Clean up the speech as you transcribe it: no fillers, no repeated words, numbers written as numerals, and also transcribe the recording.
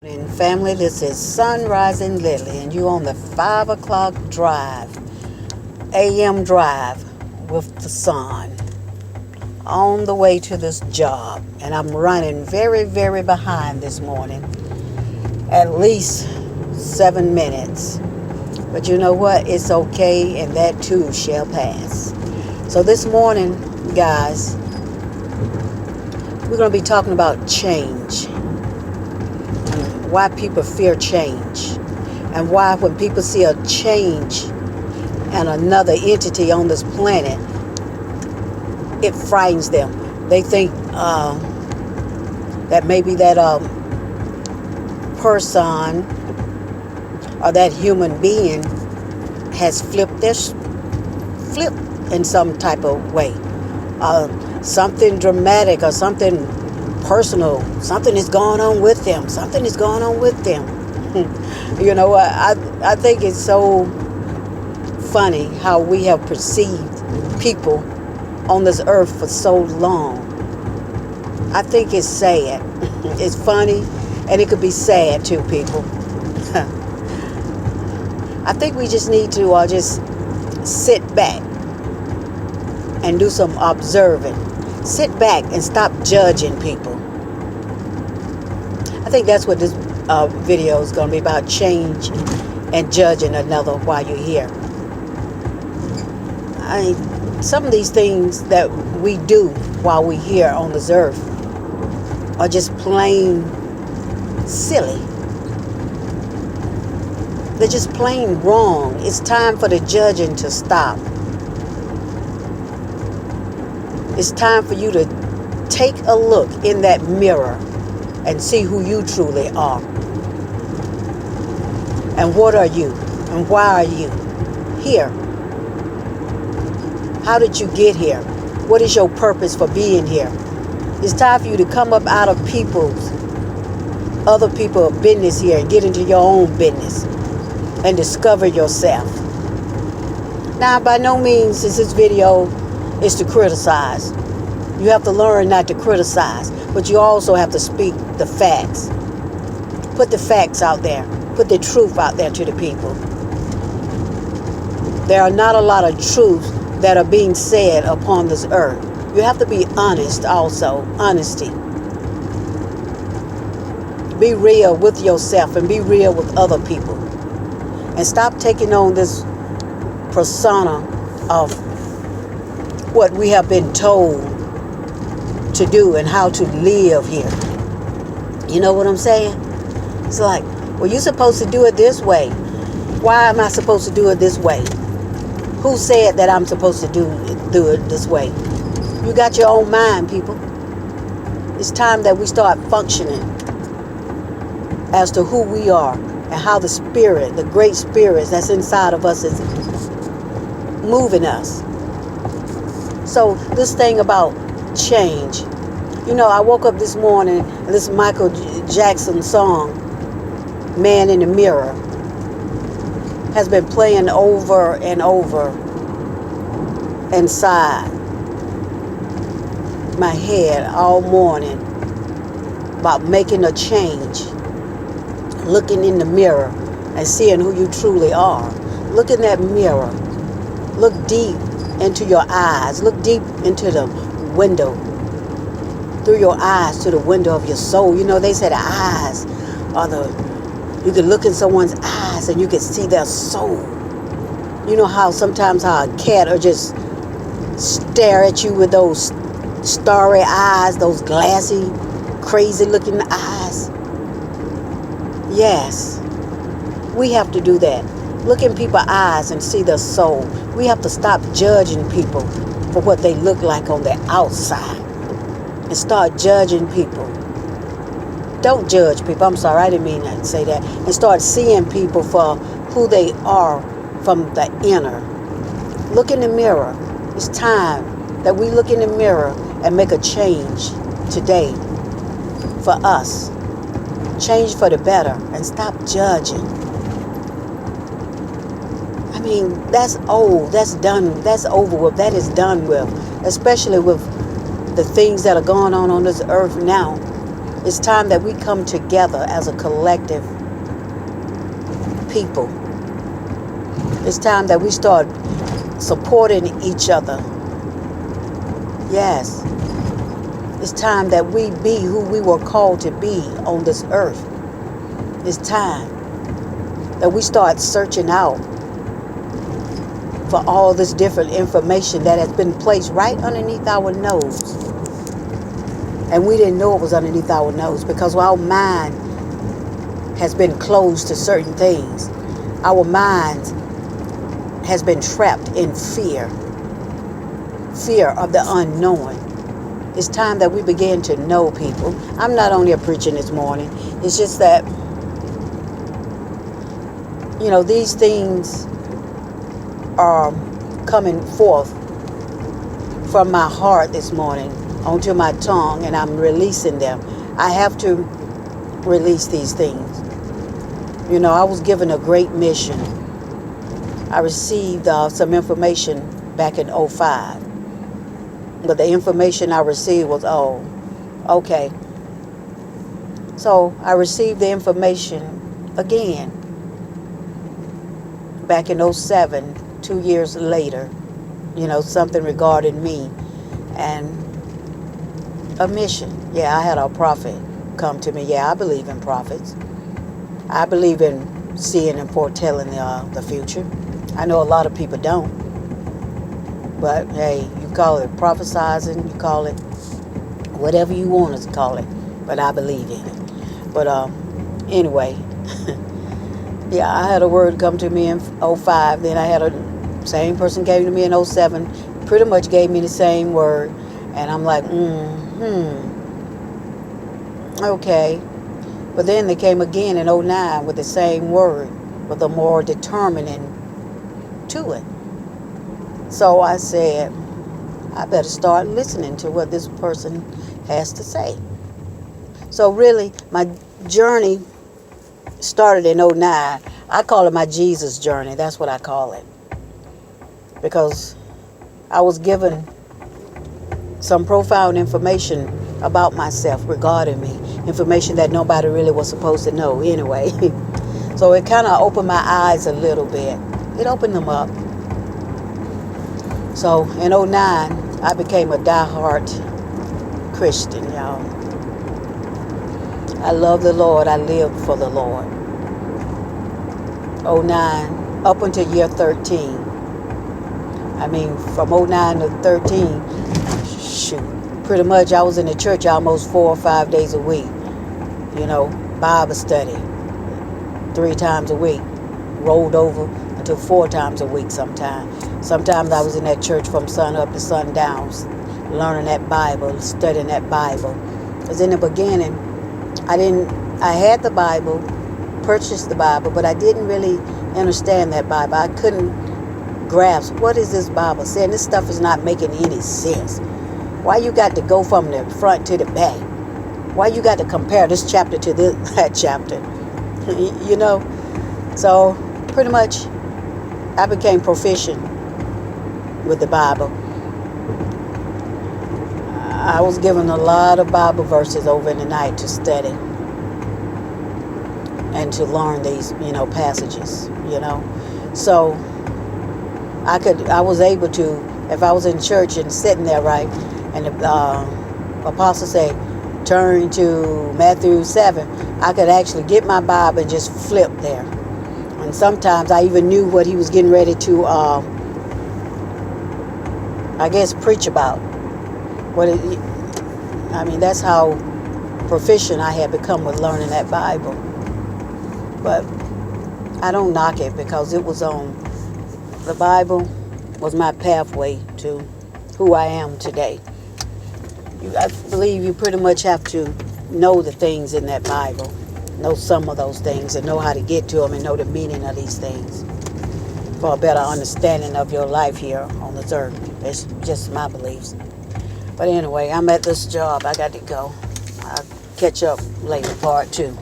And family, this is Sunrise and Lily, and you on the 5 o'clock drive, AM drive with the sun on the way to this job. And I'm running very, very behind this morning, at least 7 minutes. But you know what? It's okay, and that too shall pass. So this morning, guys, we're going to be talking about change. Why people fear change, and why when people see a change and another entity on this planet, it frightens them. They think that maybe that person or that human being has flipped in some type of way. Something dramatic or something personal, something is going on with them. Something is going on with them. You know what? I think it's so funny how we have perceived people on this earth for so long. I think it's sad. It's funny, and it could be sad too, people. I think we just need to just sit back and do some observing. Sit back and stop judging people. I think that's what this video is going to be about, change and judging another while you're here. Some of these things that we do while we're here on this earth are just plain silly. They're just plain wrong. It's time for the judging to stop. It's time for you to take a look in that mirror and see who you truly are. And what are you? And why are you here? How did you get here? What is your purpose for being here? It's time for you to come up out of other people's business here and get into your own business and discover yourself. Now, by no means is this video is to criticize. You have to learn not to criticize, but you also have to speak the facts. Put the facts out there. Put the truth out there to the people. There are not a lot of truths that are being said upon this earth. You have to be honest also. Honesty. Be real with yourself and be real with other people. And stop taking on this persona of what we have been told to do and how to live here. You know what I'm saying? It's like, well, you're supposed to do it this way. Why am I supposed to do it this way? Who said that I'm supposed to do it this way? You got your own mind, people. It's time that we start functioning as to who we are and how the spirit, the great spirit that's inside of us is moving us. So this thing about change. You know, I woke up this morning and this Michael Jackson song, Man in the Mirror, has been playing over and over inside my head all morning about making a change, looking in the mirror and seeing who you truly are. Look in that mirror. Look deep into your eyes. Look deep into the window. Through your eyes to the window of your soul. You know, they say the eyes are you can look in someone's eyes and you can see their soul. You know how sometimes how a cat will just stare at you with those starry eyes, those glassy, crazy looking eyes. Yes, we have to do that. Look in people's eyes and see their soul. We have to stop judging people for what they look like on the outside and start judging people. Don't judge people. I'm sorry, I didn't mean to say that. And start seeing people for who they are from the inner. Look in the mirror. It's time that we look in the mirror and make a change today for us. Change for the better and stop judging. I mean, that's old. That's done. That's over with. That is done with. Especially with the things that are going on this earth now. It's time that we come together as a collective people. It's time that we start supporting each other. Yes. It's time that we be who we were called to be on this earth. It's time that we start searching out for all this different information that has been placed right underneath our nose. And we didn't know it was underneath our nose because our mind has been closed to certain things. Our mind has been trapped in fear. Fear of the unknown. It's time that we begin to know people. I'm not only preaching this morning. It's just that, these things are coming forth from my heart this morning onto my tongue, and I'm releasing them. I have to release these things. I was given a great mission. I received some information back in 2005. But the information I received was, okay. So I received the information again back in 2007, 2 years later. Something regarding me and a mission. Yeah, I had a prophet come to me. Yeah, I believe in prophets. I believe in seeing and foretelling the future. I know a lot of people don't. But hey, you call it prophesizing, you call it whatever you want us to call it. But I believe in it. But anyway, yeah, I had a word come to me in 2005. Then I had same person came to me in 2007. Pretty much gave me the same word. And I'm like, okay. But then they came again in 2009 with the same word, with a more determining to it. So I said, I better start listening to what this person has to say. So really, my journey started in 2009. I call it my Jesus journey. That's what I call it. Because I was given some profound information about myself regarding me. Information that nobody really was supposed to know anyway. So it kind of opened my eyes a little bit. It opened them up. So in 2009, I became a diehard Christian, y'all. I love the Lord. I live for the Lord. 2009 up until year 13. I mean, from 2009 to 13, shoot, pretty much I was in the church almost 4 or 5 days a week. Bible study 3 times a week. Rolled over until 4 times a week sometimes. Sometimes I was in that church from sun up to sundown, learning that Bible, studying that Bible. Because in the beginning, I had the Bible, purchased the Bible, but I didn't really understand that Bible. I couldn't grasp, what is this Bible saying? This stuff is not making any sense. Why you got to go from the front to the back? Why you got to compare this chapter to that chapter? So pretty much I became proficient with the Bible. I was given a lot of Bible verses over in the night to study and to learn these, passages, So I was able to, if I was in church and sitting there, right, and the apostle say, turn to Matthew 7, I could actually get my Bible and just flip there. And sometimes I even knew what he was getting ready to, preach about. That's how proficient I had become with learning that Bible. But I don't knock it because it was the Bible was my pathway to who I am today. I believe you pretty much have to know the things in that Bible, know some of those things, and know how to get to them and know the meaning of these things for a better understanding of your life here on this earth. It's just my beliefs. But anyway, I'm at this job. I got to go. I'll catch up later, part 2.